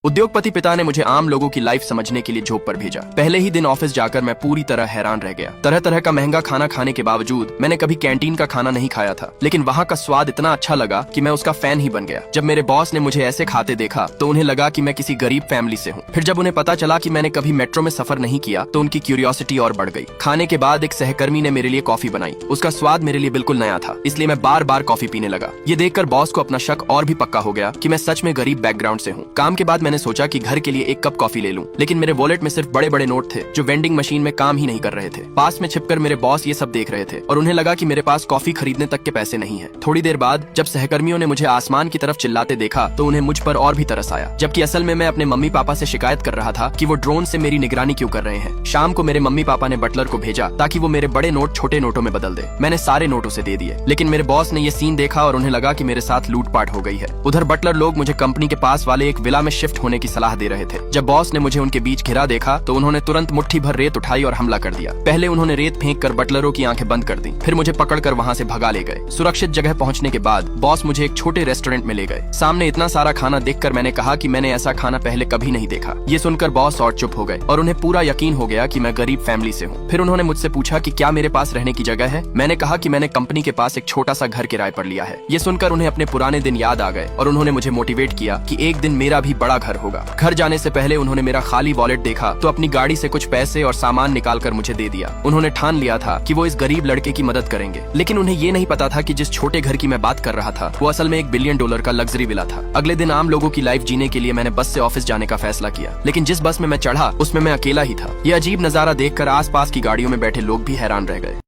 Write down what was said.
उद्योगपति पिता ने मुझे आम लोगों की लाइफ समझने के लिए जॉब पर भेजा। पहले ही दिन ऑफिस जाकर मैं पूरी तरह हैरान रह गया। तरह तरह का महंगा खाना खाने के बावजूद मैंने कभी कैंटीन का खाना नहीं खाया था, लेकिन वहाँ का स्वाद इतना अच्छा लगा कि मैं उसका फैन ही बन गया। जब मेरे बॉस ने मुझे ऐसे खाते देखा तो उन्हें लगा कि मैं किसी गरीब फैमिली से हूँ। फिर जब उन्हें पता चला कि मैंने कभी मेट्रो में सफर नहीं किया तो उनकी क्यूरियोसिटी और बढ़ गई। खाने के बाद एक सहकर्मी ने मेरे लिए कॉफी बनाई। उसका स्वाद मेरे लिए बिल्कुल नया था, इसलिए मैं बार बार कॉफी पीने लगा। ये देखकर बॉस को अपना शक और भी पक्का हो गया कि मैं सच में गरीब बैकग्राउंड से हूँ। काम के बाद मैंने सोचा कि घर के लिए एक कप कॉफी ले लूं, लेकिन मेरे वॉलेट में सिर्फ बड़े बड़े नोट थे जो वेंडिंग मशीन में काम ही नहीं कर रहे थे। पास में छिपकर मेरे बॉस ये सब देख रहे थे और उन्हें लगा कि मेरे पास कॉफी खरीदने तक के पैसे नहीं है। थोड़ी देर बाद जब सहकर्मियों ने मुझे आसमान की तरफ चिल्लाते देखा तो उन्हें मुझ पर और भी तरस आया, जबकि असल में मैं अपने मम्मी पापा से शिकायत कर रहा था कि वो ड्रोन से मेरी निगरानी क्यों कर रहे हैं। शाम को मेरे मम्मी पापा ने बटलर को भेजा ताकि वो मेरे बड़े नोट छोटे नोटों में बदल दे। मैंने सारे नोट उसे दे दिए, लेकिन मेरे बॉस ने ये सीन देखा और उन्हें लगा कि मेरे साथ लूटपाट हो गई है। उधर बटलर लोग मुझे कंपनी के पास वाले एक विला में शिफ्ट होने की सलाह दे रहे थे। जब बॉस ने मुझे उनके बीच घिरा देखा तो उन्होंने तुरंत मुट्ठी भर रेत उठाई और हमला कर दिया। पहले उन्होंने रेत फेंक कर बटलरों की आंखें बंद कर दी, फिर मुझे पकड़कर वहां से भगा ले गए। सुरक्षित जगह पहुंचने के बाद बॉस मुझे एक छोटे रेस्टोरेंट में ले गए। सामने इतना सारा खाना देखकर मैंने कहा कि मैंने ऐसा खाना पहले कभी नहीं देखा। ये सुनकर बॉस और चुप हो गए और उन्हें पूरा यकीन हो गया कि मैं गरीब फैमिली से हूँ। फिर उन्होंने मुझसे पूछा कि क्या मेरे पास रहने की जगह है। मैंने कहा कि मैंने कंपनी के पास एक छोटा सा घर किराए पर लिया है। ये सुनकर उन्हें अपने पुराने दिन याद आ गए और उन्होंने मुझे मोटिवेट किया कि एक दिन मेरा भी बड़ा घर होगा। घर जाने से पहले उन्होंने मेरा खाली वॉलेट देखा तो अपनी गाड़ी से कुछ पैसे और सामान निकालकर मुझे दे दिया। उन्होंने ठान लिया था कि वो इस गरीब लड़के की मदद करेंगे, लेकिन उन्हें ये नहीं पता था कि जिस छोटे घर की मैं बात कर रहा था वो असल में $1 बिलियन का लग्जरी विला था। अगले दिन आम लोगों की लाइफ जीने के लिए मैंने बस से ऑफिस जाने का फैसला किया, लेकिन जिस बस में मैं चढ़ा उसमें मैं अकेला ही था। ये अजीब नजारा देखकर आसपास की गाड़ियों में बैठे लोग भी हैरान रह गए।